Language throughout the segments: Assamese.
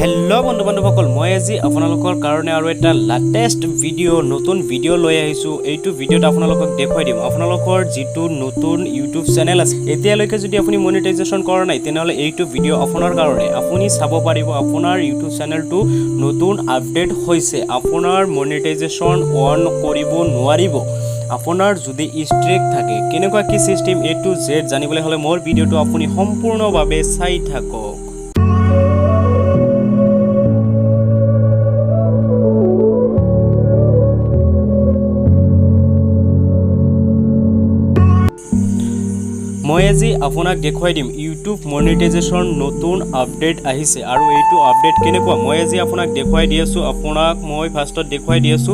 हेलो बंधु बान्धवসকল মই আজি আপোনালোকৰ কাৰণে আৰু এটা লেটেষ্ট ভিডিও নতুন ভিডিও লৈ আহিছো এইটো ভিডিওত আপোনালোকক দেখাই দিম আপোনালোকৰ যেটো নতুন ইউটিউব চেনেল আছে এতিয়ালৈকে যদি আপুনি মনিটাইজেশন কৰা নাই তেনেহলে এইটো ভিডিও আপোনাৰ কাৰণে আপুনি চাব পাৰিব আপোনাৰ ইউটিউব চেনেলটো নতুন আপডেট হৈছে আপোনাৰ মনিটাইজেশন অন কৰিব নোৱাৰিব আপোনাৰ যদি ষ্ট্ৰিক থাকে কেনেকুৱা কি সিস্টেম এ টু জেড জানিবলৈ হলে মোৰ ভিডিওটো আপুনি সম্পূৰ্ণভাৱে চাই থাকক মই আজি আপোনাক দেখাই দিম ইউটিউব মনিটাইজেশন নতুন আপডেট আহিছে আৰু এইটো আপডেট কেনেকুৱা মই আজি আপোনাক দেখাই দি আছো আপোনাক মই ফাৰ্ষ্টত দেখাই দি আছো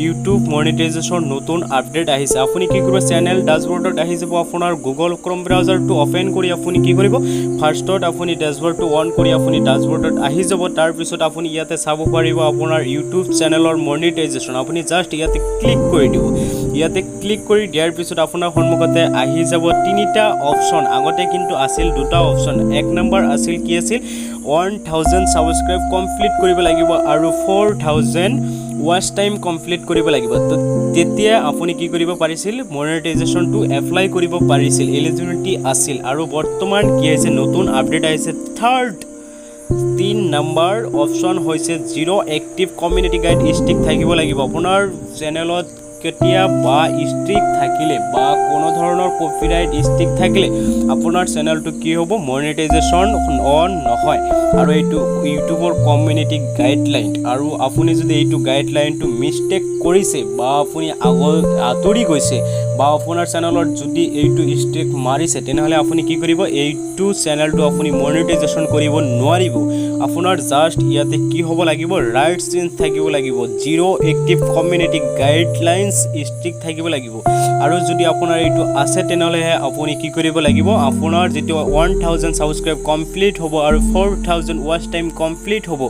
ইউটিউব মনিটাইজেশন নতুন আপডেট আহিছে আপুনি কি কৰিব চেনেল ড্যাশবোৰ্ডত আহি যাব আপোনাৰ গুগল ক্ৰোম ব্ৰাউজাৰটো ওপেন কৰি আপুনি কি কৰিব ফাৰ্ষ্টত আপুনি ড্যাশবোৰ্ডটো অন কৰি আপুনি ড্যাশবোৰ্ডত আহি যাব তাৰ পিছত আপুনি ইয়াতে চাব পাৰিব আপোনাৰ ইউটিউব চেনেলৰ মনিটাইজেশন আপুনি জাস্ট ইয়াতে ক্লিক কৰি দিব ইয়াতে ক্লিক কৰি দিয়াৰ পিছত আপোনাৰ সন্মুখতে আহি যাব তিনিটা অপশন আগতে কিন্তু আছিল দুটা অপশন এক নম্বৰ আছিল কি আছিল 1000 সাবস্ক্ৰাইব কমপ্লিট কৰিব লাগিব আৰু 4000 ওয়াচ টাইম কমপ্লিট কৰিব লাগিব তো তেতিয়া আপুনি কি কৰিব পাৰিছিল মনিটাইজেশনটো এপ্লাই কৰিব পাৰিছিল এলিজিবিলিটি আছিল আৰু বৰ্তমান কি হৈছে নতুন আপডেট আহিছে থাৰ্ড 3 নম্বৰ অপশন হৈছে zero active community guide stick থাকিব লাগিব আপোনাৰ চেনেলত কেতিয়া বা ষ্ট্ৰিক থাকিলে বা কোনো ধৰণৰ কপিৰাইট ষ্ট্ৰিক থাকিলে আপোনাৰ চেনেলটো কি হ'ব মনিটাইজেশন অন নহয় আৰু এইটো ইউটিউবৰ কমিউনিটি গাইডলাইন আৰু আপুনি যদি এইটো গাইডলাইনটো মিস্টেক কৰিছে বা আপুনি আতৰি গৈছে বা আপোনাৰ চেনেলত যদি এইটো ষ্ট্ৰিক মাৰিছে তেনেহলে আপুনি কি কৰিব এইটো চেনেলটো আপুনি মনিটাইজেশন কৰিব নোৱাৰিব আপোনাৰ জাস্ট ইয়াতে কি হ'ব লাগিব ৰাইট চেঞ্জ থাকিব লাগিব zero active community guideline strike থাকিব লাগিব আৰু যদি আপোনাৰ এইটো আছে তেনেহলে আপুনি কি কৰিব লাগিব আপোনাৰ যেটো 1000 সাবস্ক্ৰাইব কমপ্লিট হ'ব আৰু 4000 ওয়াচ টাইম কমপ্লিট হ'ব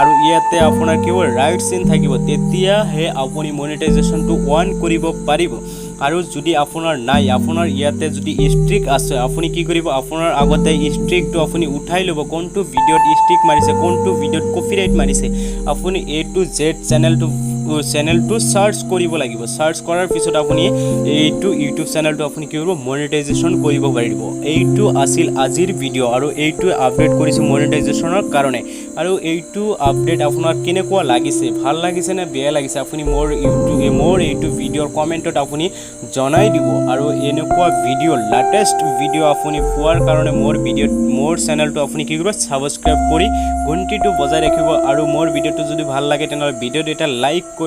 আৰু ইয়াতে আপোনাৰ কি হ'ব ৰাইট চেঞ্জ থাকিব তেতিয়া আপুনি মনিটাইজেশনটো অন কৰিব পাৰিব আৰু যদি আপোনাৰ নাই আপোনাৰ ইয়াতে যদি ষ্ট্ৰিক আছে আপুনি কি কৰিব আপোনাৰ আগতে ষ্ট্ৰিকটো আপুনি উঠাই লব কোনটো ভিডিওত ষ্ট্ৰিক মাৰিছে কোনটো ভিডিওত কপিৰাইট মাৰিছে আপুনি এ টু জেড চেনেলটো সাৰ্চ কৰিব লাগিব সাৰ্চ কৰাৰ পিছত আপুনি এইটো ইউটিউব চেনেলটো আপুনি কি কৰিব মনিটাইজেশন কৰিব পাৰিব এইটো আছিল আজিৰ ভিডিও আৰু এইটো আপডেট কৰিছো মনিটাইজেশনৰ কাৰণে আৰু এইটো আপডেট আপোনাৰ কেনেকুৱা লাগিছে ভাল লাগিছে নে বেয়া লাগিছে আপুনি মোৰ এইটো ভিডিওৰ কমেন্টত আপুনি জনাই দিব আৰু এনেকুৱা ভিডিও লেটেষ্ট ভিডিও আপুনি পোৱাৰ কাৰণে মোৰ চেনেলটো আপুনি কি কৰিব সাবস্ক্ৰাইব কৰি ঘণ্টিটো বজাই ৰাখিব আৰু মোৰ ভিডিওটো যদি ভাল লাগে তেনে ভিডিওটো এটা লাইক কৰি